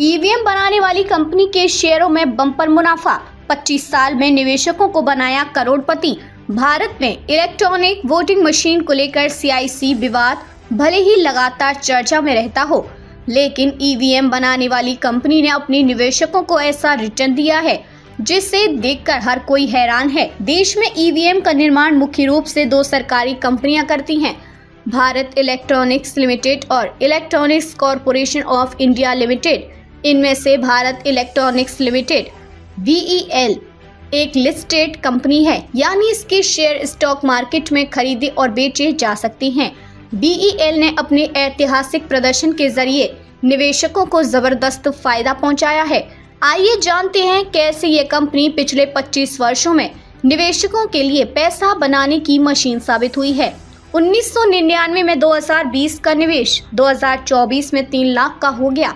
EVM बनाने वाली company के शेयरों में बम्पर मुनाफा, 25 साल में निवेशकों को बनाया करोड़पति। भारत में इलेक्ट्रॉनिक वोटिंग मशीन को लेकर सीआईसी विवाद भले ही लगातार चर्चा में रहता हो, लेकिन ईवीएम बनाने वाली कंपनी ने अपने निवेशकों को ऐसा रिटर्न दिया है जिसे देखकर हर कोई हैरान है। देश में ईवीएम का निर्माण मुख्य रूप से दो सरकारी कंपनियां करती हैं, भारत इलेक्ट्रॉनिक्स लिमिटेड और electronics corporation of India limited. इनमें से भारत इलेक्ट्रॉनिक्स लिमिटेड VEL एक लिस्टेड कंपनी है, यानी इसके शेयर स्टॉक मार्केट में खरीदे और बेचे जा सकते हैं। VEL ने अपने ऐतिहासिक प्रदर्शन के जरिए निवेशकों को जबरदस्त फायदा पहुंचाया है। आइए जानते हैं कैसे ये कंपनी पिछले 25 वर्षों में निवेशकों के लिए पैसा बनाने की मशीन साबित हुई है। 1999 में 2020 का निवेश 2024 में 3 लाख का हो गया।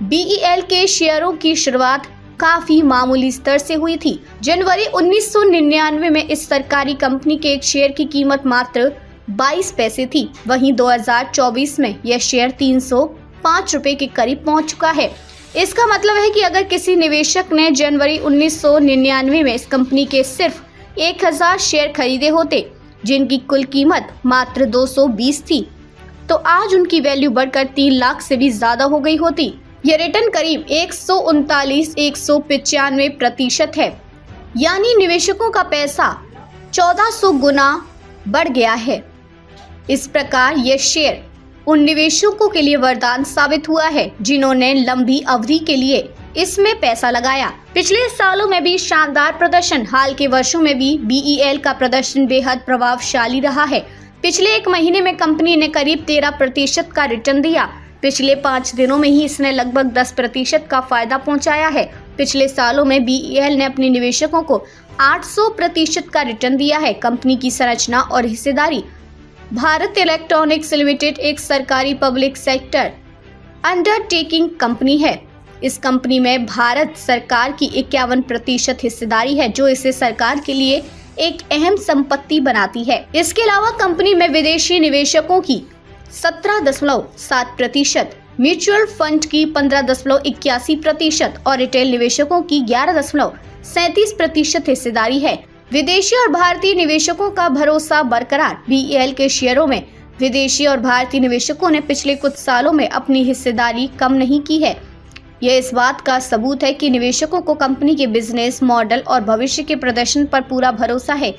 VEL के शेयरों की शुरुआत काफी मामूली स्तर से हुई थी। जनवरी 1999 में इस सरकारी कंपनी के एक शेयर की कीमत मात्र 22 पैसे थी। वहीं 2024 में यह शेयर 305 रुपए के करीब पहुंच चुका है। इसका मतलब है कि अगर किसी निवेशक ने जनवरी 1999 में इस कंपनी के सिर्फ 1000 शेयर खरीदे होते, जिनकी कुल कीमत मात्र 220 थी, तो आज उनकी वैल्यू बढ़कर 3 लाख से भी ज्यादा हो गई होती। यह रिटर्न करीब 139-195% है, यानी निवेशकों का पैसा 1400 गुना बढ़ गया है। इस प्रकार यह शेयर उन निवेशकों के लिए वरदान साबित हुआ है जिन्होंने लंबी अवधि के लिए इसमें पैसा लगाया। पिछले सालों में भी शानदार प्रदर्शन, हाल के वर्षों में भी VEL का प्रदर्शन बेहद प्रभावशाली रहा है। पिछले एक महीने में कंपनी ने करीब 13% का रिटर्न दिया। पिछले 5 दिनों में ही इसने लगभग 10% का फायदा पहुंचाया है। पिछले सालों में VEL ने अपने निवेशकों को 800% का रिटर्न दिया है। कंपनी की संरचना और हिस्सेदारी। भारत इलेक्ट्रॉनिक्स लिमिटेड एक सरकारी पब्लिक सेक्टर अंडरटेकिंग कंपनी है। इस कंपनी में भारत सरकार की 51% हिस्सेदारी है, जो इसे सरकार के लिए एक अहम संपत्ति बनाती है। इसके अलावा कंपनी में विदेशी निवेशकों की 17.7%, म्यूचुअल फंड की 15.81% और रिटेल निवेशकों की 11.37% हिस्सेदारी है। विदेशी और भारतीय निवेशकों का भरोसा बरकरार। VEL के शेयरों में विदेशी और भारतीय निवेशकों ने पिछले कुछ सालों में अपनी हिस्सेदारी कम नहीं की है। यह इस बात का सबूत है कि निवेशकों को कंपनी के बिजनेस मॉडल और भविष्य के प्रदर्शन पर पूरा भरोसा है।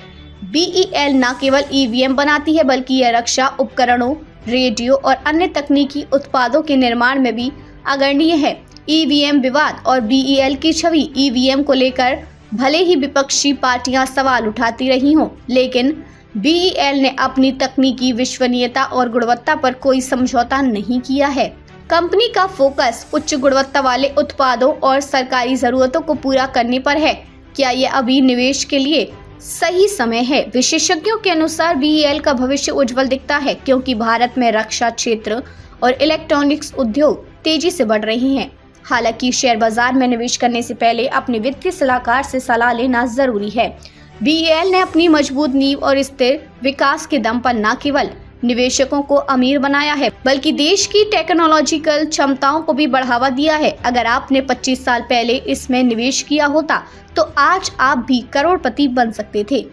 VEL न केवल EVM बनाती है, बल्कि यह रक्षा उपकरणों, रेडियो और अन्य तकनीकी उत्पादों के निर्माण में भी अग्रणी है। EVM विवाद और VEL की छवि। EVM को लेकर भले ही विपक्षी पार्टियां सवाल उठाती रही हों, लेकिन VEL ने अपनी तकनीकी विश्वसनीयता और गुणवत्ता पर कोई समझौता नहीं किया है। कंपनी का फोकस उच्च गुणवत्ता वाले उत्पादों और सरकारी जरूरतों को पूरा करने पर है। क्या यह अभी निवेश के लिए सही समय है? विशेषज्ञों के अनुसार VEL का भविष्य उज्जवल दिखता है, क्योंकि भारत में रक्षा क्षेत्र और इलेक्ट्रॉनिक्स उद्योग तेजी से बढ़ रहे हैं। हालांकि शेयर बाजार में निवेश करने से पहले अपने वित्तीय सलाहकार से सलाह लेना जरूरी है। VEL ने अपनी मजबूत नींव और स्थिर विकास के दम पर न केवल निवेशकों को अमीर बनाया है, बल्कि देश की टेक्नोलॉजिकल क्षमताओं को भी बढ़ावा दिया है। अगर आपने 25 साल पहले इसमें निवेश किया होता, तो आज आप भी करोड़पति बन सकते थे।